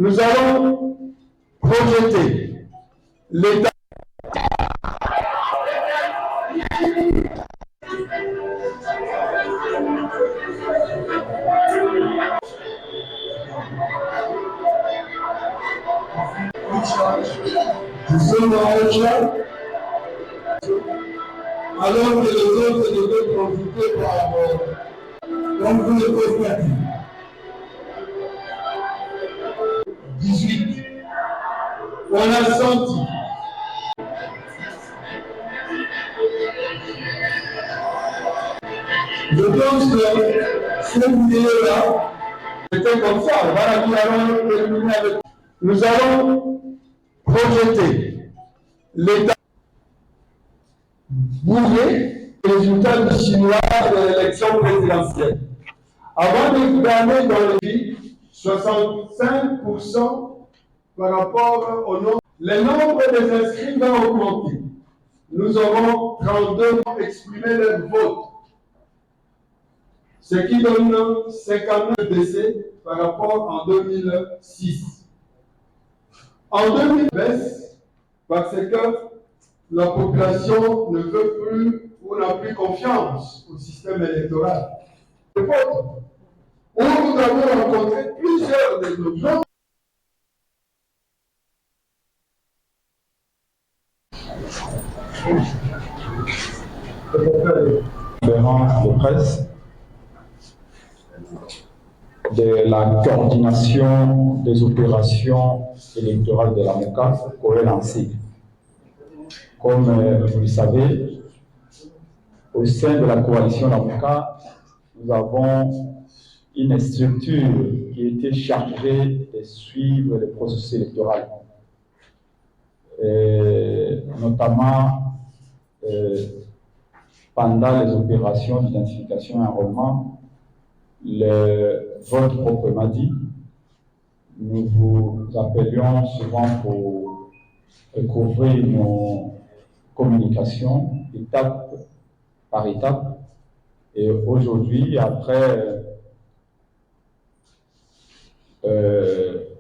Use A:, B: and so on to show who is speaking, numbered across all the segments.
A: Nous allons projeter l'État. Nous sommes dans un chat, alors que les autres devaient profiter par rapport. Donc vous ne pouvez pas dire. 18. On a senti. Je pense que cette vidéo-là, c'était comme ça. Voilà, nous allons terminer avec. Nous allons projeter l'État bourré, résultat du chinois de l'élection présidentielle. Avant de gagner dans le pays, 65% par rapport au nombre. Le nombre des inscrits va augmenter. Nous aurons 32 pour exprimer leur vote, ce qui donne 59 décès par rapport en 2006. En 2000 baisse parce que la population ne veut plus ou n'a plus confiance au système électoral. Le vote, où nous avons rencontré plusieurs de nos gens.
B: Conférence de presse de la coordination des opérations électorales de la MOCA, Corel en sigle. Comme vous le savez, au sein de la coalition La MOCA, nous avons une structure qui était chargée de suivre le processus électoral, notamment pendant les opérations d'identification et enrôlement, le vote proprement dit, nous vous appelions souvent pour recouvrir nos communications étape par étape. Et aujourd'hui, après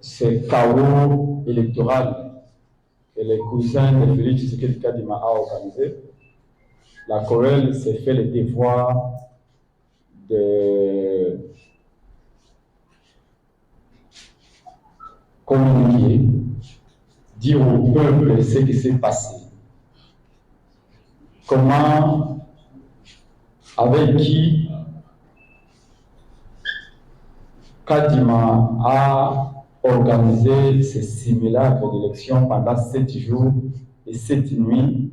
B: ce chaos électoral que les cousins de Félix Tshisekedi Kadima a organisé, la Corel s'est fait le devoir de communiquer, dire au peuple ce qui s'est passé. Comment, avec qui Kadima a organisé ces simulacres d'élection pendant 7 jours et 7 nuits,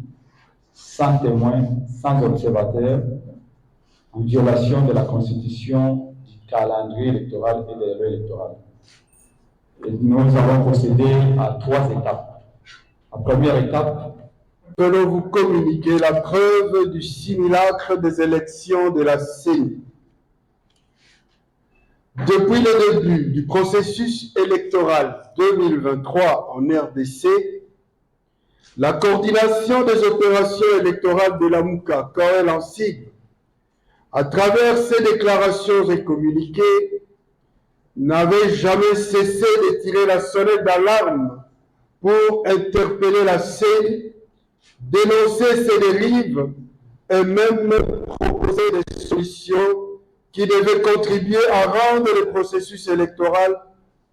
B: sans témoins, sans observateurs, en violation de la Constitution, du calendrier électoral et de la loi électorale. Et nous allons procéder à 3 étapes. La première étape,
A: Nous allons vous communiquer la preuve du simulacre des élections de la CENI. Depuis le début du processus électoral 2023 en RDC, la coordination des opérations électorales de la MOCA, Corel en sigle, à travers ses déclarations et communiqués, n'avait jamais cessé de tirer la sonnette d'alarme pour interpeller la CENI, dénoncer ses dérives et même proposer des solutions qui devaient contribuer à rendre le processus électoral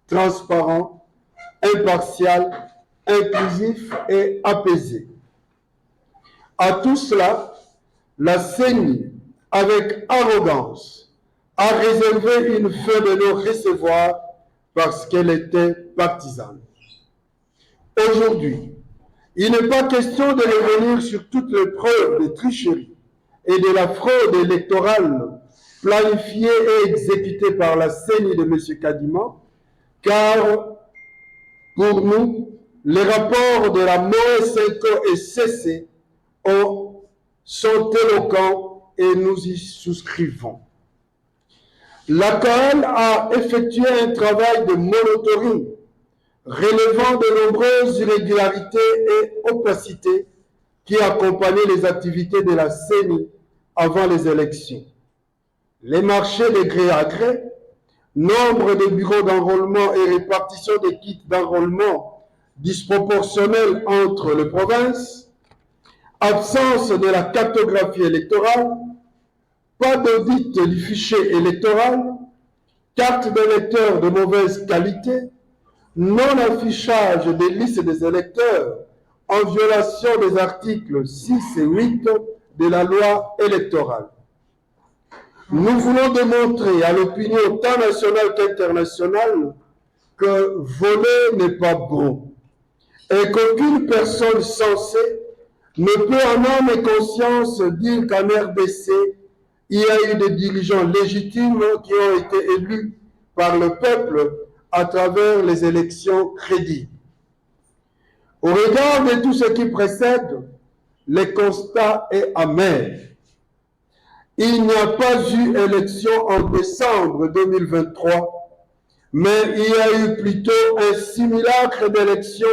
A: transparent, impartial, inclusif et apaisé. À tout cela, la CENI, avec arrogance, a réservé une fin de non-recevoir parce qu'elle était partisane. Aujourd'hui, il n'est pas question de revenir sur toutes les preuves de tricherie et de la fraude électorale planifiée et exécutée par la CENI de M. Kadima, car pour nous, les rapports de la MOE5 et CC sont éloquents et nous y souscrivons. La COAL a effectué un travail de monitoring relevant de nombreuses irrégularités et opacités qui accompagnaient les activités de la CENI avant les élections. Les marchés de gré à gré, nombre de bureaux d'enrôlement et répartition des kits d'enrôlement disproportionnels entre les provinces, absence de la cartographie électorale, pas d'audit du fichier électoral, carte d'électeurs de mauvaise qualité, non-affichage des listes des électeurs en violation des articles 6 et 8 de la loi électorale. Nous voulons démontrer à l'opinion tant nationale qu'internationale que voler n'est pas bon et qu'aucune personne censée ne peut en âme et conscience dire qu'en RDC, il y a eu des dirigeants légitimes qui ont été élus par le peuple à travers les élections crédibles. Au regard de tout ce qui précède, le constat est amer. Il n'y a pas eu élection en décembre 2023, mais il y a eu plutôt un simulacre d'élection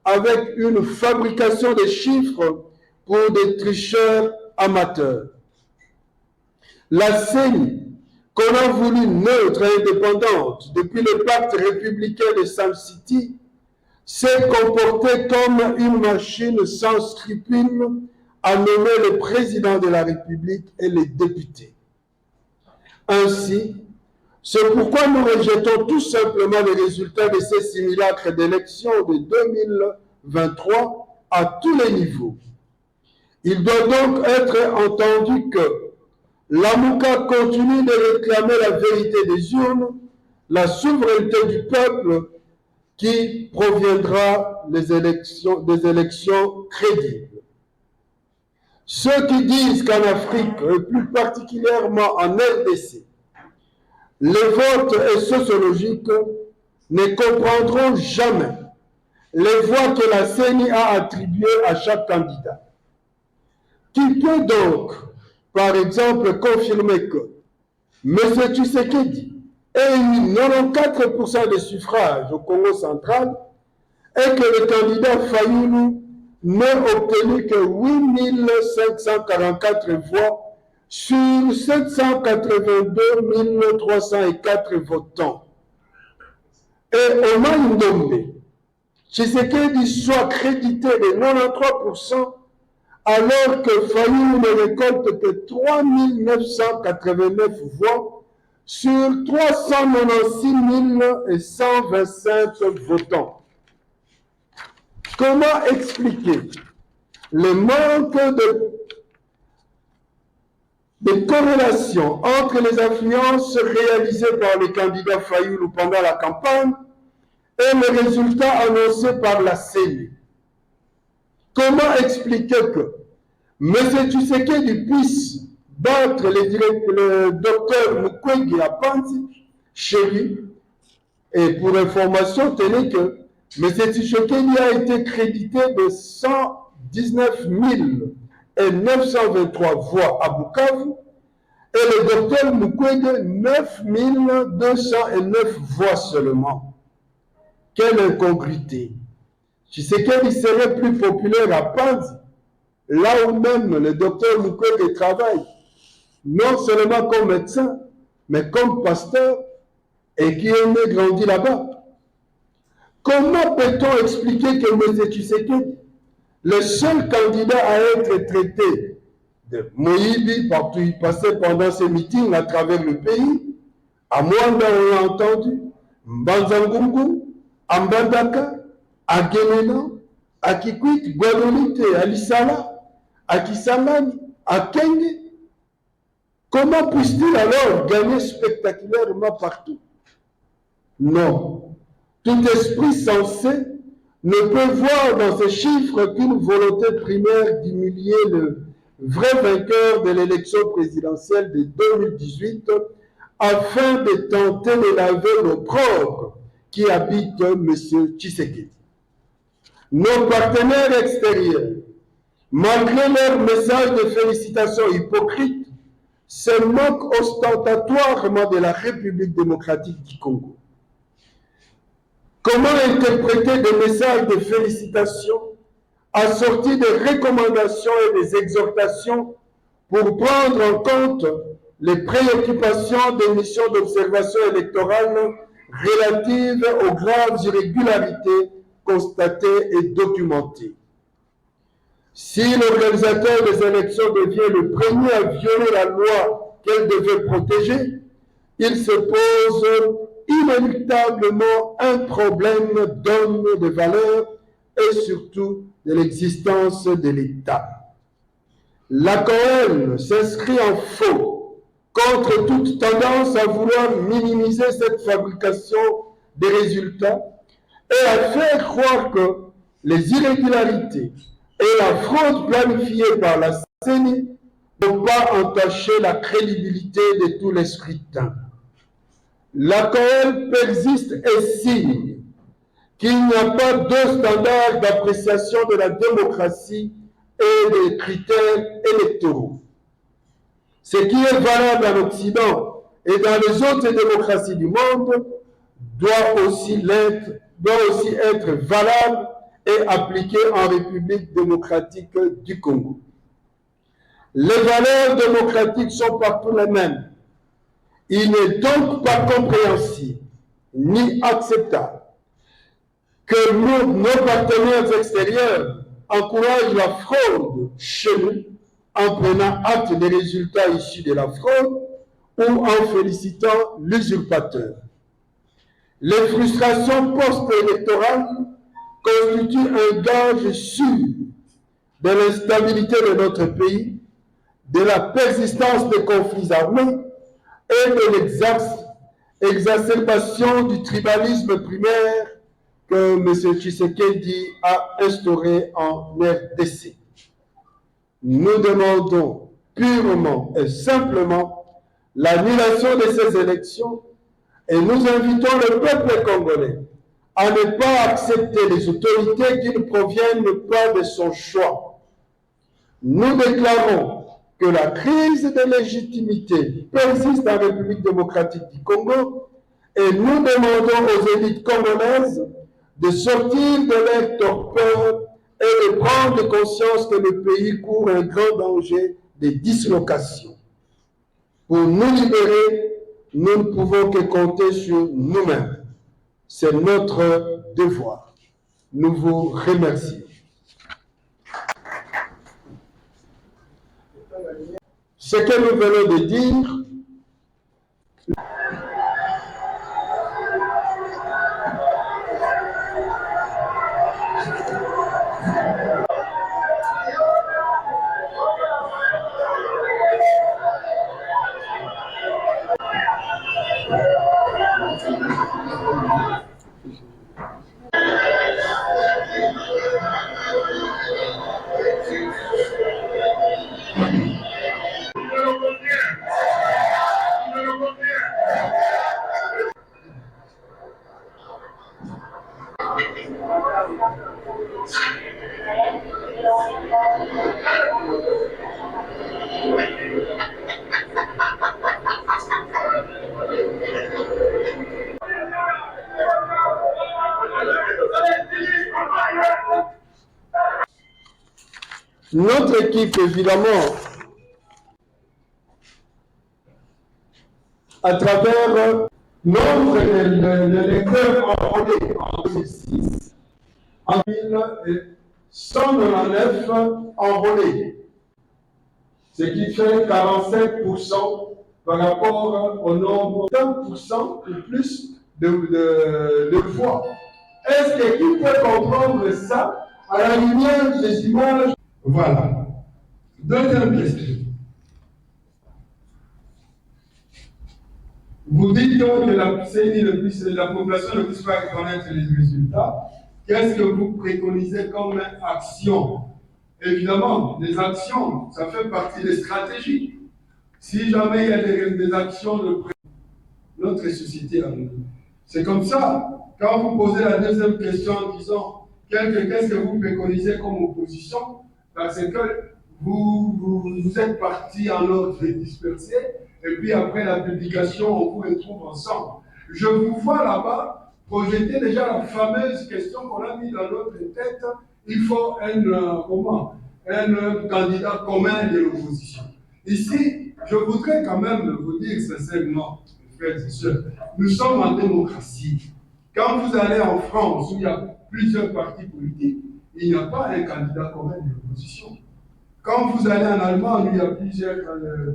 A: avec une fabrication de chiffres pour des tricheurs amateurs. La CENI, qu'on a voulu neutre et indépendante depuis le pacte républicain de Sam City, s'est comportée comme une machine sans scrupules à nommer le président de la République et les députés. Ainsi, c'est pourquoi nous rejetons tout simplement les résultats de ces simulacres d'élections de 2023 à tous les niveaux. Il doit donc être entendu que l'AMUCA continue de réclamer la vérité des urnes, la souveraineté du peuple qui proviendra des élections crédibles. Ceux qui disent qu'en Afrique, et plus particulièrement en RDC, les votes est sociologique ne comprendront jamais les voix que la CENI a attribuées à chaque candidat. Qui peut donc, par exemple, confirmer que M. Tshisekedi ait eu 94% des suffrages au Congo central et que le candidat Fayoulou n'ait obtenu que 8544 voix sur 782 304 votants. Et Omar Ndombe, Tshisekedi soit crédité de 93%, alors que Fayoulou ne récolte que 3989 voix sur 396 125 votants. Comment expliquer le manque de corrélation entre les influences réalisées par le candidat Fayoulou pendant la campagne et les résultats annoncés par la CENI? Comment expliquer que M. Tshisekedi puisse battre le docteur Mukwege à Panzi chez lui? Et pour information, tenez que M. Tshisekedi a été crédité de 119 923 voix à Bukavu et le docteur Mukwege 9 209 voix seulement. Quelle incongruité! Tshisekedi serait plus populaire à Panzi, là où même le docteur Mukwege travaille, non seulement comme médecin, mais comme pasteur, et qui est né grandi là-bas. Comment peut-on expliquer que M. Tshisekedi, le seul candidat à être traité de Moïbi, partout il passait pendant ses meetings à travers le pays, à Mwanda on l'a entendu, Mbanzangungu, à Mbandaka, à Guémena, à Kikwit, Guadolite, à Lissala, à Kisangani, à Kenge? Comment puisse-t-il alors gagner spectaculairement partout? Non. Tout esprit sensé ne peut voir dans ces chiffres qu'une volonté primaire d'humilier le vrai vainqueur de l'élection présidentielle de 2018 afin de tenter de laver l'opprobre qui habite M. Tshisekedi. Nos partenaires extérieurs, malgré leur message de félicitations hypocrites, se moquent ostentatoirement de la République démocratique du Congo. Comment interpréter des messages de félicitations assortis de recommandations et des exhortations pour prendre en compte les préoccupations des missions d'observation électorale relatives aux graves irrégularités constatées et documentées. Si l'organisateur des élections devient le premier à violer la loi qu'elle devait protéger, il se pose inéluctablement un problème d'homme, de valeur et surtout de l'existence de l'État. La COEL s'inscrit en faux contre toute tendance à vouloir minimiser cette fabrication des résultats et à faire croire que les irrégularités et la fraude planifiée par la CENI n'ont pas entaché la crédibilité de tous les scrutins. La COEL persiste et signe qu'il n'y a pas deux standards d'appréciation de la démocratie et des critères électoraux. Ce qui est valable en Occident et dans les autres démocraties du monde doit aussi être valable et appliqué en République démocratique du Congo. Les valeurs démocratiques sont partout les mêmes. Il n'est donc pas compréhensible ni acceptable que nos partenaires extérieurs encouragent la fraude chez nous en prenant acte des résultats issus de la fraude ou en félicitant l'usurpateur. Les frustrations post-électorales constituent un gage sûr de l'instabilité de notre pays, de la persistance des conflits armés et de l'exacerbation du tribalisme primaire que M. Tshisekedi a instauré en RDC. Nous demandons purement et simplement l'annulation de ces élections et nous invitons le peuple congolais à ne pas accepter les autorités qui ne proviennent pas de son choix. Nous déclarons que la crise de légitimité persiste en République démocratique du Congo et nous demandons aux élites congolaises de sortir de leur torpeur et de prendre conscience que le pays court un grand danger de dislocation. Pour nous libérer, nous ne pouvons que compter sur nous-mêmes. C'est notre devoir. Nous vous remercions. Ce que nous venons de dire, notre équipe, évidemment, à travers nombre de lecteurs enrôlés en 2006, en 1199 enrôlés, ce qui fait 45% par rapport au nombre de 20% ou plus de voix. Est-ce que qui peut comprendre ça à la lumière des images? Voilà. Deuxième question. Vous dites donc que la CENI, la population ne puisse pas connaître les résultats. Qu'est-ce que vous préconisez comme action? Évidemment, les actions, ça fait partie des stratégies. Si jamais il y a des actions de notre société à nous. C'est comme ça. Quand vous posez la deuxième question en disant qu'est-ce que vous préconisez comme opposition, parce que vous êtes partis en ordre dispersé, et puis après la publication, on vous retrouve ensemble. Je vous vois là-bas projeter déjà la fameuse question qu'on a mis dans notre tête. Il faut un candidat commun de l'opposition. Ici, Je voudrais quand même vous dire sincèrement, frères et sœurs, nous sommes en démocratie. Quand vous allez en France, où il y a plusieurs partis politiques, il n'y a pas un candidat commun de l'opposition. Quand vous allez en Allemagne, où il y a plusieurs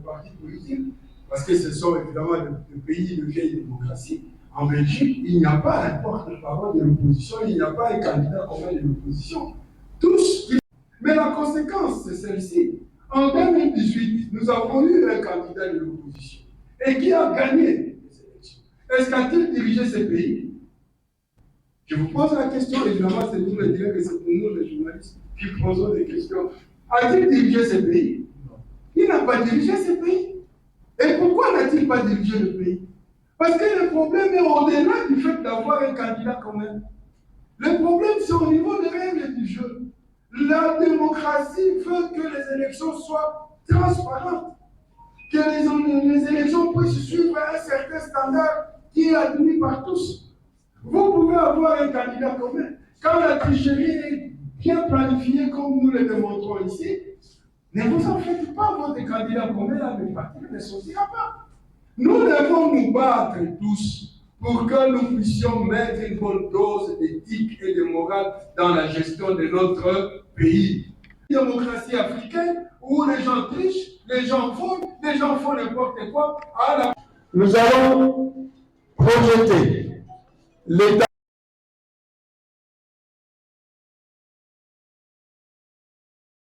A: partis politiques, parce que ce sont évidemment des pays de vieille démocratie, en Belgique, il n'y a pas un porte-parole de l'opposition, il n'y a pas un candidat commun de l'opposition. Tous. Mais la conséquence, c'est celle-ci. En 2018, nous avons eu un candidat de l'opposition et qui a gagné les élections. Est-ce qu'a-t-il dirigé ce pays? Je vous pose la question, évidemment, c'est vous me direz que c'est pour nous, les journalistes, qui posons des questions. A-t-il dirigé ce pays? Non. Il n'a pas dirigé ce pays. Et pourquoi n'a-t-il pas dirigé le pays? Parce que le problème est au-delà du fait d'avoir un candidat commun. Le problème, c'est au niveau des règles du jeu. La démocratie veut que les élections soient transparentes, que les élections puissent suivre un certain standard qui est admis par tous. Vous pouvez avoir un candidat commun. Quand la tricherie est bien planifiée, comme nous le démontrons ici, ne vous en faites pas, votre candidat commun, là, le parti ne sortira pas. Nous devons nous battre tous pour que nous puissions mettre une bonne dose d'éthique et de morale dans la gestion de notre pays. Une démocratie africaine où les gens trichent, les gens font n'importe quoi. Nous allons projeter l'État.